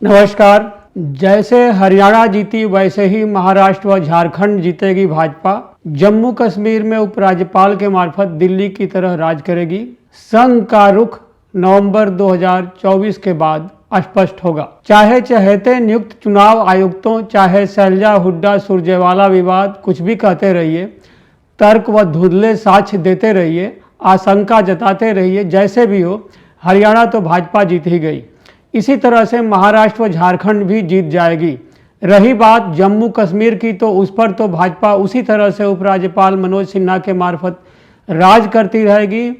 नमस्कार। जैसे हरियाणा जीती वैसे ही महाराष्ट्र व झारखंड जीतेगी भाजपा। जम्मू कश्मीर में उपराज्यपाल के मार्फत दिल्ली की तरह राज करेगी। संघ का रुख नवंबर 2024 के बाद स्पष्ट होगा। चाहे चहेते नियुक्त चुनाव आयुक्तों, चाहे शैलजा हुड्डा सुरजेवाला विवाद कुछ भी कहते रहिए, तर्क व धुंधले साक्ष्य देते रहिए, आशंका जताते रहिए, जैसे भी हो हरियाणा तो भाजपा जीत ही गई। इसी तरह से महाराष्ट्र व झारखंड भी जीत जाएगी। रही बात जम्मू कश्मीर की, तो उस पर तो भाजपा उसी तरह से उपराज्यपाल मनोज सिन्हा के मार्फत राज करती रहेगी,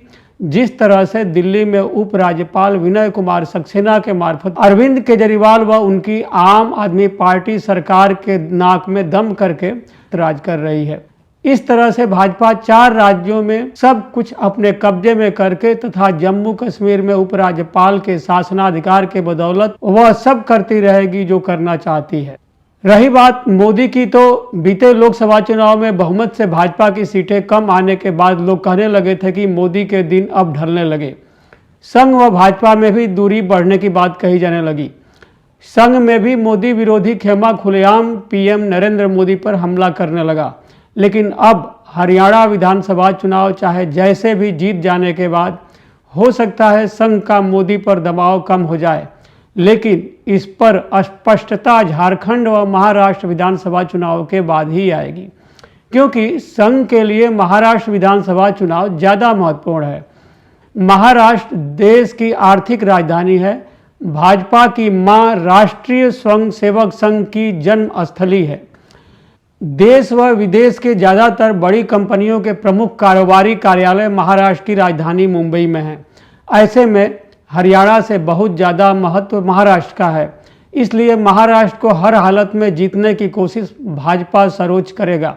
जिस तरह से दिल्ली में उपराज्यपाल विनय कुमार सक्सेना के मार्फत अरविंद केजरीवाल व उनकी आम आदमी पार्टी सरकार के नाक में दम करके राज कर रही है। इस तरह से भाजपा 4 राज्यों में सब कुछ अपने कब्जे में करके तथा जम्मू कश्मीर में उपराज्यपाल के शासनाधिकार के बदौलत वह सब करती रहेगी जो करना चाहती है। रही बात मोदी की, तो बीते लोकसभा चुनाव में बहुमत से भाजपा की सीटें कम आने के बाद लोग कहने लगे थे कि मोदी के दिन अब ढलने लगे। संघ व भाजपा में भी दूरी बढ़ने की बात कही जाने लगी। संघ में भी मोदी विरोधी खेमा खुलेआम पीएम नरेंद्र मोदी पर हमला करने लगा। लेकिन अब हरियाणा विधानसभा चुनाव चाहे जैसे भी जीत जाने के बाद हो सकता है संघ का मोदी पर दबाव कम हो जाए, लेकिन इस पर स्पष्टता झारखंड व महाराष्ट्र विधानसभा चुनाव के बाद ही आएगी, क्योंकि संघ के लिए महाराष्ट्र विधानसभा चुनाव ज़्यादा महत्वपूर्ण है। महाराष्ट्र देश की आर्थिक राजधानी है। भाजपा की मां राष्ट्रीय स्वयंसेवक संघ की जन्मस्थली है। देश व विदेश के ज़्यादातर बड़ी कंपनियों के प्रमुख कारोबारी कार्यालय महाराष्ट्र की राजधानी मुंबई में हैं। ऐसे में हरियाणा से बहुत ज़्यादा महत्व महाराष्ट्र का है, इसलिए महाराष्ट्र को हर हालत में जीतने की कोशिश भाजपा सर्वोच्च करेगा।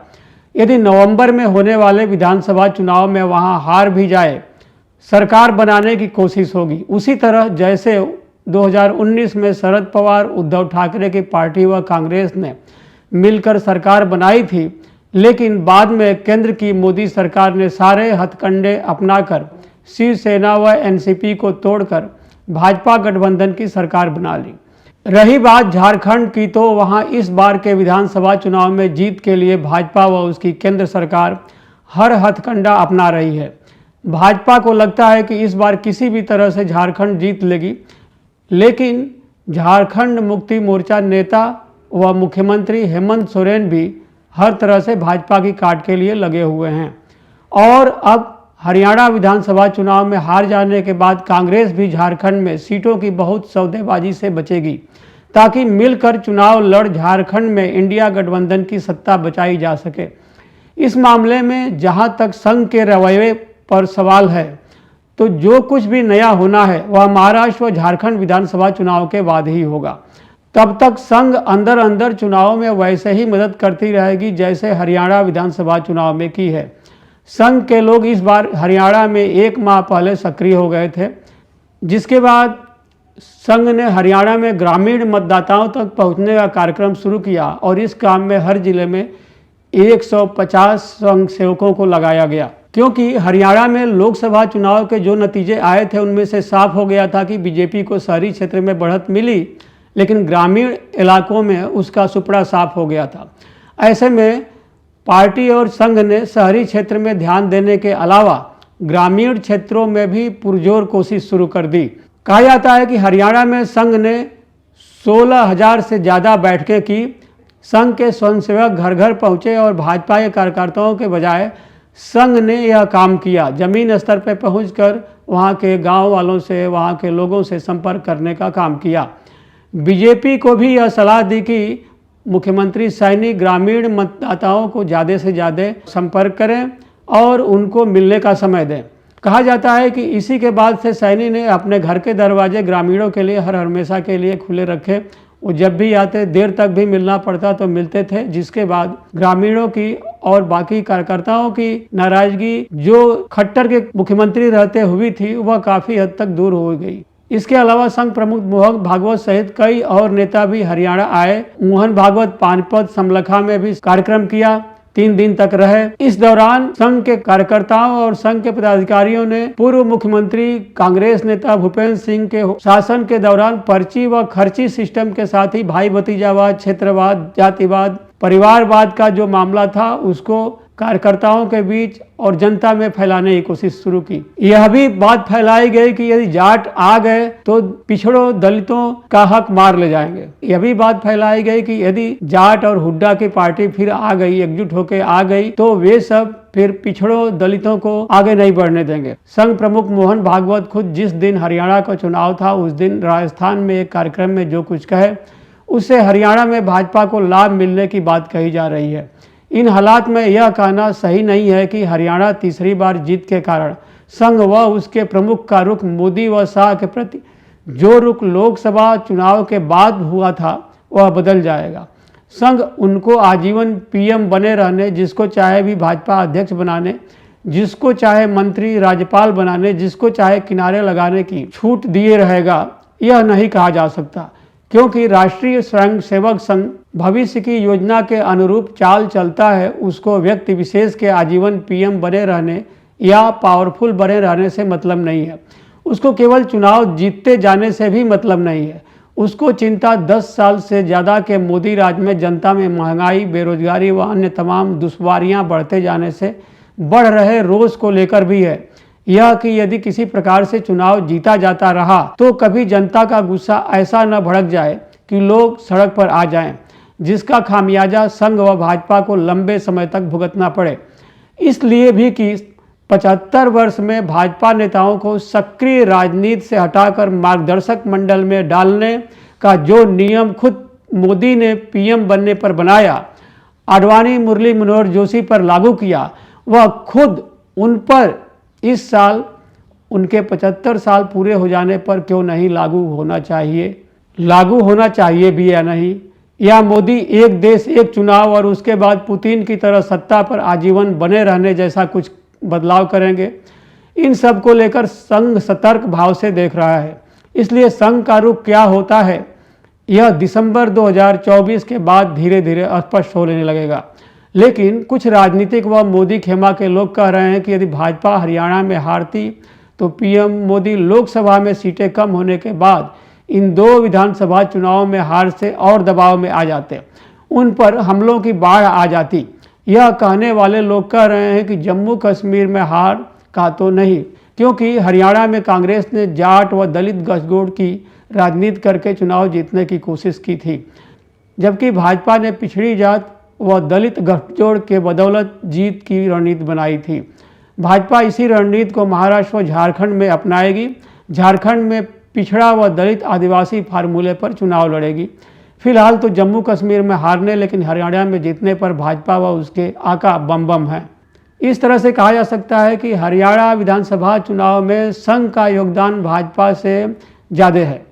यदि नवंबर में होने वाले विधानसभा चुनाव में वहां हार भी जाए, सरकार बनाने की कोशिश होगी। उसी तरह जैसे 2019 में शरद पवार, उद्धव ठाकरे की पार्टी व कांग्रेस ने मिलकर सरकार बनाई थी, लेकिन बाद में केंद्र की मोदी सरकार ने सारे हथकंडे अपनाकर शिवसेना व एनसीपी को तोड़कर भाजपा गठबंधन की सरकार बना ली। रही बात झारखंड की, तो वहां इस बार के विधानसभा चुनाव में जीत के लिए भाजपा व उसकी केंद्र सरकार हर हथकंडा अपना रही है। भाजपा को लगता है कि इस बार किसी भी तरह से झारखंड जीत लेगी, लेकिन झारखंड मुक्ति मोर्चा नेता व मुख्यमंत्री हेमंत सोरेन भी हर तरह से भाजपा की काट के लिए लगे हुए हैं। और अब हरियाणा विधानसभा चुनाव में हार जाने के बाद कांग्रेस भी झारखंड में सीटों की बहुत सौदेबाजी से बचेगी, ताकि मिलकर चुनाव लड़ झारखंड में इंडिया गठबंधन की सत्ता बचाई जा सके। इस मामले में जहां तक संघ के रवैये पर सवाल है, तो जो कुछ भी नया होना है वह महाराष्ट्र व झारखंड विधानसभा चुनाव के बाद ही होगा। तब तक संघ अंदर अंदर चुनाव में वैसे ही मदद करती रहेगी जैसे हरियाणा विधानसभा चुनाव में की है। संघ के लोग इस बार हरियाणा में 1 माह पहले सक्रिय हो गए थे, जिसके बाद संघ ने हरियाणा में ग्रामीण मतदाताओं तक पहुंचने का कार्यक्रम शुरू किया और इस काम में हर जिले में 150 संघ सेवकों को लगाया गया। क्योंकि हरियाणा में लोकसभा चुनाव के जो नतीजे आए थे उनमें से साफ हो गया था कि बीजेपी को शहरी क्षेत्र में बढ़त मिली, लेकिन ग्रामीण इलाकों में उसका सुपड़ा साफ हो गया था। ऐसे में पार्टी और संघ ने शहरी क्षेत्र में ध्यान देने के अलावा ग्रामीण क्षेत्रों में भी पुरजोर कोशिश शुरू कर दी। कहा जाता है कि हरियाणा में संघ ने 16,000 से ज़्यादा बैठकें की। संघ के स्वयंसेवक घर घर पहुँचे और भाजपा के कार्यकर्ताओं के बजाय संघ ने यह काम किया। जमीन स्तर पर पहुँचकर वहाँ के गाँव वालों से, वहाँ के लोगों से संपर्क करने का काम किया। बीजेपी को भी यह सलाह दी कि मुख्यमंत्री सैनी ग्रामीण मतदाताओं को ज़्यादा से ज़्यादा संपर्क करें और उनको मिलने का समय दें। कहा जाता है कि इसी के बाद से सैनी ने अपने घर के दरवाजे ग्रामीणों के लिए हर हमेशा के लिए खुले रखे। वो जब भी आते, देर तक भी मिलना पड़ता तो मिलते थे, जिसके बाद ग्रामीणों की और बाकी कार्यकर्ताओं की नाराजगी जो खट्टर के मुख्यमंत्री रहते हुई थी, वह काफ़ी हद तक दूर हो गई। इसके अलावा संघ प्रमुख मोहन भागवत सहित कई और नेता भी हरियाणा आए। मोहन भागवत पानीपत समलखा में भी कार्यक्रम किया। 3 दिन तक रहे। इस दौरान संघ के कार्यकर्ताओं और संघ के पदाधिकारियों ने पूर्व मुख्यमंत्री कांग्रेस नेता भूपेंद्र सिंह के शासन के दौरान पर्ची व खर्ची सिस्टम के साथ ही भाई भतीजावाद, क्षेत्रवाद, जातिवाद, परिवारवाद का जो मामला था उसको कार्यकर्ताओं के बीच और जनता में फैलाने की कोशिश शुरू की। यह भी बात फैलाई गई कि यदि जाट आ गए तो पिछड़ों दलितों का हक मार ले जाएंगे। यह भी बात फैलाई गई कि यदि जाट और हुड्डा की पार्टी फिर आ गई, एकजुट होकर आ गई, तो वे सब फिर पिछड़ों दलितों को आगे नहीं बढ़ने देंगे। संघ प्रमुख मोहन भागवत खुद जिस दिन हरियाणा का चुनाव था उस दिन राजस्थान में एक कार्यक्रम में जो कुछ कहे उससे हरियाणा में भाजपा को लाभ मिलने की बात कही जा रही है। इन हालात में यह कहना सही नहीं है कि हरियाणा तीसरी बार जीत के कारण संघ व उसके प्रमुख का रुख मोदी व शाह के प्रति जो रुख लोकसभा चुनाव के बाद हुआ था वह बदल जाएगा। संघ उनको आजीवन पीएम बने रहने, जिसको चाहे भी भाजपा अध्यक्ष बनाने, जिसको चाहे मंत्री राज्यपाल बनाने, जिसको चाहे किनारे लगाने की छूट दिए रहेगा, यह नहीं कहा जा सकता, क्योंकि राष्ट्रीय स्वयं सेवक संघ भविष्य की योजना के अनुरूप चाल चलता है। उसको व्यक्ति विशेष के आजीवन पीएम बने रहने या पावरफुल बने रहने से मतलब नहीं है। उसको केवल चुनाव जीतते जाने से भी मतलब नहीं है। उसको चिंता 10 साल से ज़्यादा के मोदी राज में जनता में महंगाई, बेरोजगारी व अन्य तमाम दुश्वारियां बढ़ते जाने से बढ़ रहे रोष को लेकर भी है। यह कि यदि किसी प्रकार से चुनाव जीता जाता रहा तो कभी जनता का गुस्सा ऐसा न भड़क जाए कि लोग सड़क पर आ जाएं, जिसका खामियाजा संघ व भाजपा को लंबे समय तक भुगतना पड़े। इसलिए भी कि 75 वर्ष में भाजपा नेताओं को सक्रिय राजनीति से हटाकर मार्गदर्शक मंडल में डालने का जो नियम खुद मोदी ने पीएम बनने पर बनाया, आडवाणी मुरली मनोहर जोशी पर लागू किया, वह खुद उन पर इस साल उनके 75 साल पूरे हो जाने पर क्यों नहीं लागू होना चाहिए भी या नहीं, या मोदी एक देश एक चुनाव और उसके बाद पुतिन की तरह सत्ता पर आजीवन बने रहने जैसा कुछ बदलाव करेंगे। इन सब को लेकर संघ सतर्क भाव से देख रहा है। इसलिए संघ का रुख क्या होता है यह दिसंबर 2024 के बाद धीरे धीरे स्पष्ट होने लगेगा। लेकिन कुछ राजनीतिक व मोदी खेमा के लोग कह रहे हैं कि यदि भाजपा हरियाणा में हारती तो पीएम मोदी लोकसभा में सीटें कम होने के बाद इन 2 विधानसभा चुनावों में हार से और दबाव में आ जाते, उन पर हमलों की बाढ़ आ जाती। यह कहने वाले लोग कह रहे हैं कि जम्मू कश्मीर में हार का तो नहीं, क्योंकि हरियाणा में कांग्रेस ने जाट व दलित गठजोड़ की राजनीति करके चुनाव जीतने की कोशिश की थी, जबकि भाजपा ने पिछड़ी जात व दलित गठजोड़ के बदौलत जीत की रणनीति बनाई थी। भाजपा इसी रणनीति को महाराष्ट्र व झारखंड में अपनाएगी। झारखंड में पिछड़ा व दलित आदिवासी फार्मूले पर चुनाव लड़ेगी। फिलहाल तो जम्मू कश्मीर में हारने लेकिन हरियाणा में जीतने पर भाजपा व उसके आका बम बम है। इस तरह से कहा जा सकता है कि हरियाणा विधानसभा चुनाव में संघ का योगदान भाजपा से ज़्यादा है।